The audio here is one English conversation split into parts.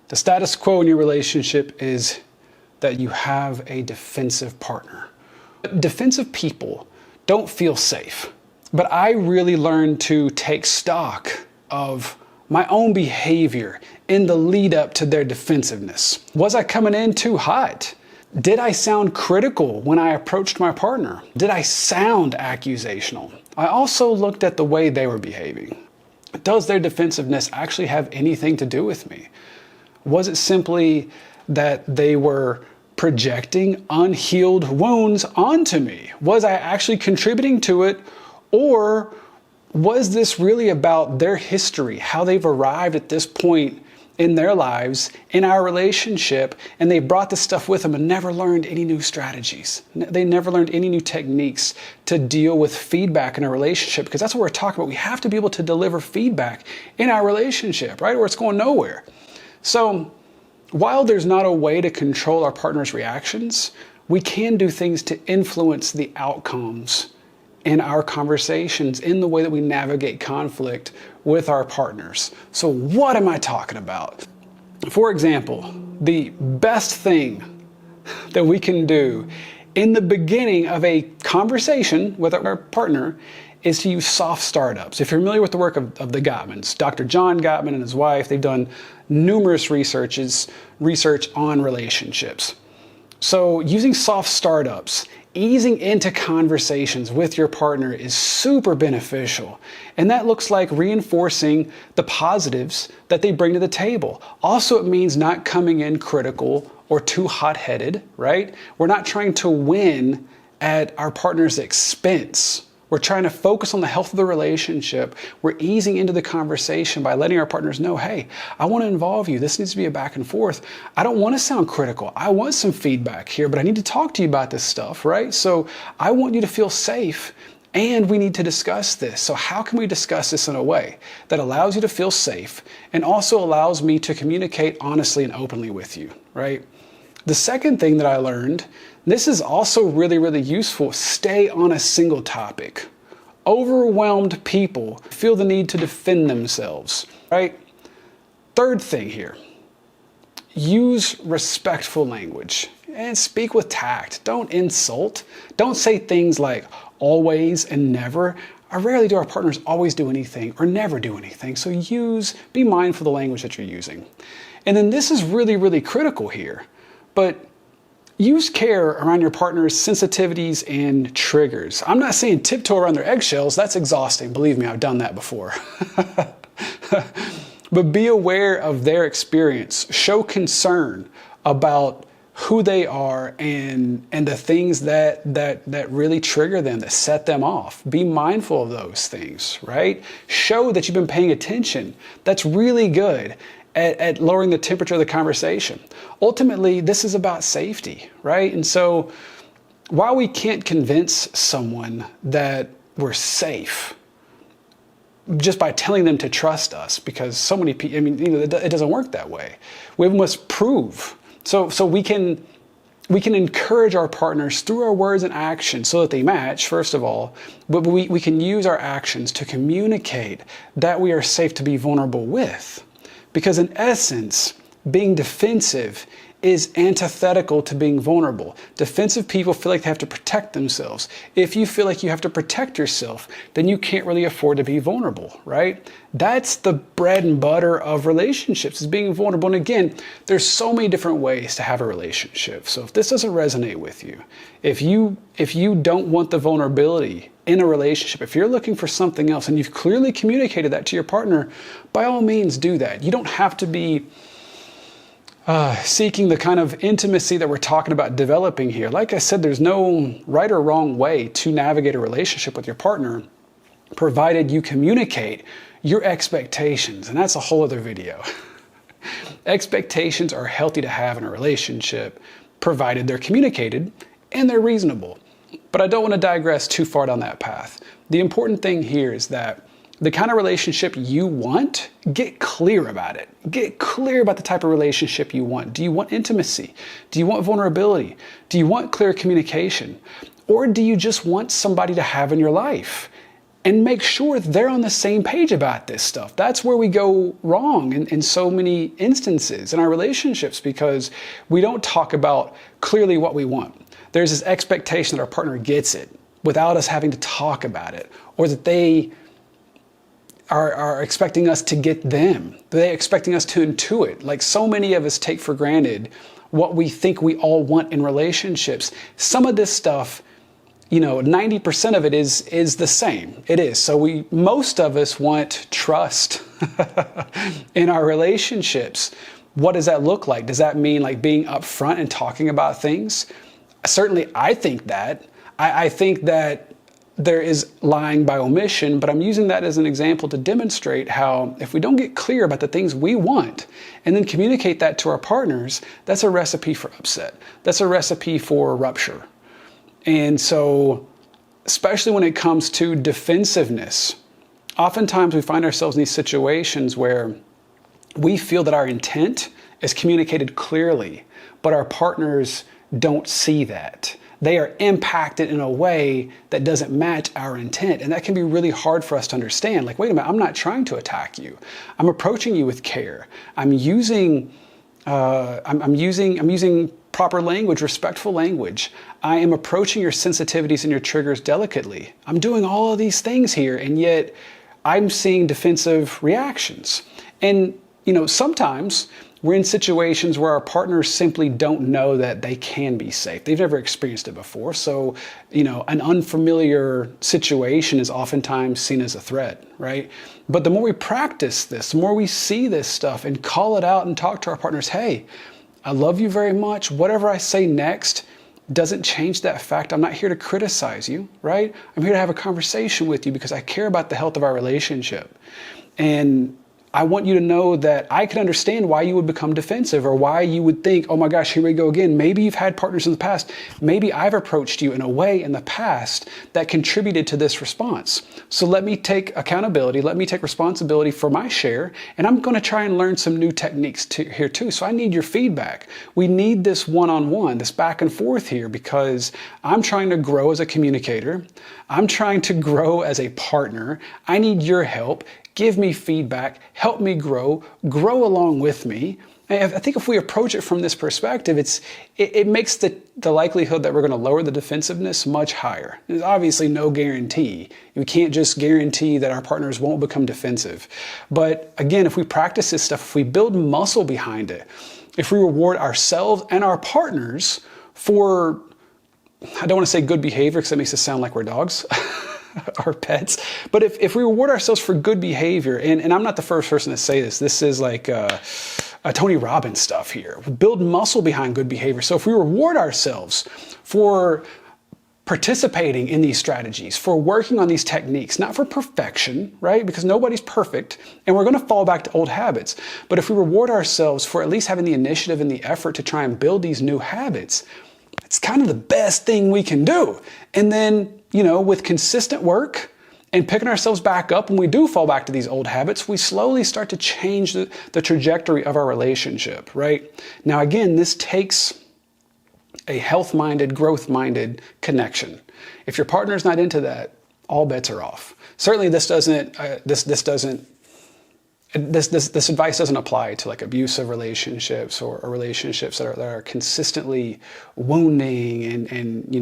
The status quo in your relationship is that you have a defensive partner. Defensive people don't feel safe. But I really learned to take stock of my own behavior in the lead up to their defensiveness. Was I coming in too hot? Did I sound critical when I approached my partner? Did I sound accusational? I also looked at the way they were behaving. Does their defensiveness actually have anything to do with me? Was it simply that they were projecting unhealed wounds onto me? Was I actually contributing to it? Or was this really about their history, how they've arrived at this point in their lives, in our relationship, and they brought this stuff with them and never learned any new strategies. They never learned any new techniques to deal with feedback in a relationship, because that's what we're talking about. We have to be able to deliver feedback in our relationship, right? Or it's going nowhere. So while there's not a way to control our partner's reactions, we can do things to influence the outcomes in our conversations, in the way that we navigate conflict with our partners. So what am I talking about? For example, the best thing that we can do in the beginning of a conversation with our partner is to use soft startups. If you're familiar with the work of the Gormans, Dr. John Gottman and his wife, they've done numerous research on relationships. So using soft startups, easing into conversations with your partner is super beneficial. And that looks like reinforcing the positives that they bring to the table. Also, it means not coming in critical or too hot-headed, right? We're not trying to win at our partner's expense. We're trying to focus on the health of the relationship. We're easing into the conversation by letting our partners know, hey, I want to involve you. This needs to be a back and forth. I don't want to sound critical. I want some feedback here, but I need to talk to you about this stuff, right? So I want you to feel safe, and we need to discuss this. So how can we discuss this in a way that allows you to feel safe and also allows me to communicate honestly and openly with you, right? The second thing that I learned, this is also really, really useful, stay on a single topic. Overwhelmed people feel the need to defend themselves, right? Third thing here, use respectful language and speak with tact. Don't insult. Don't say things like always and never. Rarely do our partners always do anything or never do anything. So be mindful of the language that you're using. And then this is really, really critical here. But use care around your partner's sensitivities and triggers. I'm not saying tiptoe around their eggshells. That's exhausting. Believe me, I've done that before. But be aware of their experience. Show concern about who they are and the things that really trigger them, that set them off. Be mindful of those things, right? Show that you've been paying attention. That's really good at lowering the temperature of the conversation. Ultimately, this is about safety, right? And so while we can't convince someone that we're safe just by telling them to trust us, because so many people, it doesn't work that way. We must prove. So we can encourage our partners through our words and actions so that they match, first of all, but we can use our actions to communicate that we are safe to be vulnerable with. Because in essence, being defensive is antithetical to being vulnerable. Defensive people feel like they have to protect themselves. If you feel like you have to protect yourself, then you can't really afford to be vulnerable, right? That's the bread and butter of relationships, is being vulnerable. And again, there's so many different ways to have a relationship. So if this doesn't resonate with you, if you don't want the vulnerability in a relationship, if you're looking for something else and you've clearly communicated that to your partner, by all means do that. You don't have to be seeking the kind of intimacy that we're talking about developing here. Like I said, there's no right or wrong way to navigate a relationship with your partner, provided you communicate your expectations. And that's a whole other video. Expectations are healthy to have in a relationship, provided they're communicated and they're reasonable. But I don't want to digress too far down that path. The important thing here is that the kind of relationship you want, get clear about it. Get clear about the type of relationship you want. Do you want intimacy? Do you want vulnerability? Do you want clear communication? Or do you just want somebody to have in your life? and make sure they're on the same page about this stuff. That's where we go wrong in so many instances in our relationships, because we don't talk about clearly what we want. There's this expectation that our partner gets it without us having to talk about it, or that they are expecting us to get them. They're expecting us to intuit. Like, so many of us take for granted what we think we all want in relationships. Some of this stuff, 90% of it is the same. It is. So most of us want trust in our relationships. What does that look like? Does that mean like being upfront and talking about things? Certainly, I think that. I think that there is lying by omission, but I'm using that as an example to demonstrate how if we don't get clear about the things we want and then communicate that to our partners, that's a recipe for upset. That's a recipe for rupture. And so, especially when it comes to defensiveness, oftentimes we find ourselves in these situations where we feel that our intent is communicated clearly, but our partners don't see that. They are impacted in a way that doesn't match our intent. And that can be really hard for us to understand. Like, wait a minute, I'm not trying to attack you. I'm approaching you with care. I'm using proper language, respectful language. I am approaching your sensitivities and your triggers delicately. I'm doing all of these things here, and yet I'm seeing defensive reactions. And, sometimes we're in situations where our partners simply don't know that they can be safe. They've never experienced it before. So, an unfamiliar situation is oftentimes seen as a threat, right? But the more we practice this, the more we see this stuff and call it out and talk to our partners, hey, I love you very much. Whatever I say next doesn't change that fact. I'm not here to criticize you, right? I'm here to have a conversation with you because I care about the health of our relationship. And I want you to know that I can understand why you would become defensive, or why you would think, oh my gosh, here we go again. Maybe you've had partners in the past. Maybe I've approached you in a way in the past that contributed to this response. So let me take accountability. Let me take responsibility for my share. And I'm going to try and learn some new techniques here too. So I need your feedback. We need this one-on-one, this back and forth here, because I'm trying to grow as a communicator. I'm trying to grow as a partner. I need your help. Give me feedback, help me grow along with me. And I think if we approach it from this perspective, it makes the likelihood that we're going to lower the defensiveness much higher. There's obviously no guarantee. We can't just guarantee that our partners won't become defensive. But again, if we practice this stuff, if we build muscle behind it, if we reward ourselves and our partners for, I don't want to say good behavior because that makes it sound like we're dogs. Our pets. But if we reward ourselves for good behavior, and I'm not the first person to say this, this is like a Tony Robbins stuff here. Build muscle behind good behavior. So if we reward ourselves for participating in these strategies, for working on these techniques, not for perfection, right? Because nobody's perfect, and we're going to fall back to old habits. But if we reward ourselves for at least having the initiative and the effort to try and build these new habits, it's kind of the best thing we can do. And then, with consistent work and picking ourselves back up when we do fall back to these old habits, we slowly start to change the trajectory of our relationship, right? Now, again, this takes a health-minded, growth-minded connection. If your partner's not into that, all bets are off. Certainly, this advice doesn't apply to like abusive relationships or relationships that are consistently wounding, and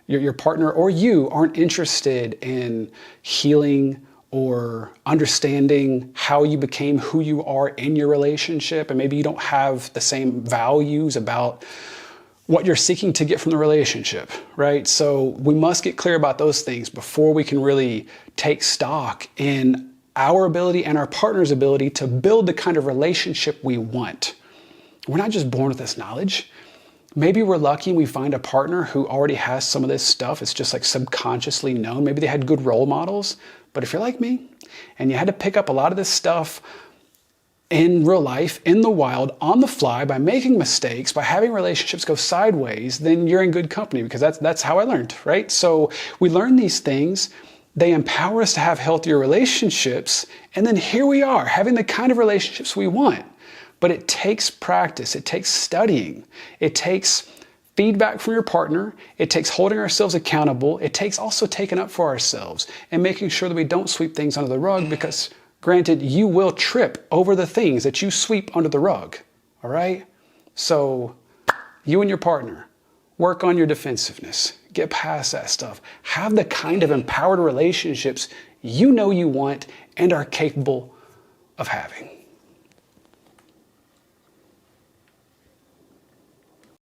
your partner or you aren't interested in healing or understanding how you became who you are in your relationship, and maybe you don't have the same values about what you're seeking to get from the relationship, right? So we must get clear about those things before we can really take stock in our ability and our partner's ability to build the kind of relationship we want. We're not just born with this knowledge. Maybe we're lucky and we find a partner who already has some of this stuff. It's just like subconsciously known. Maybe they had good role models. But if you're like me and you had to pick up a lot of this stuff in real life, in the wild, on the fly, by making mistakes, by having relationships go sideways, then you're in good company, because that's how I learned, right? So we learn these things. They empower us to have healthier relationships. And then here we are having the kind of relationships we want. But it takes practice. It takes studying. It takes feedback from your partner. It takes holding ourselves accountable. It takes also taking up for ourselves and making sure that we don't sweep things under the rug, because granted, you will trip over the things that you sweep under the rug. All right? So you and your partner, work on your defensiveness. Get past that stuff. Have the kind of empowered relationships you know you want and are capable of having.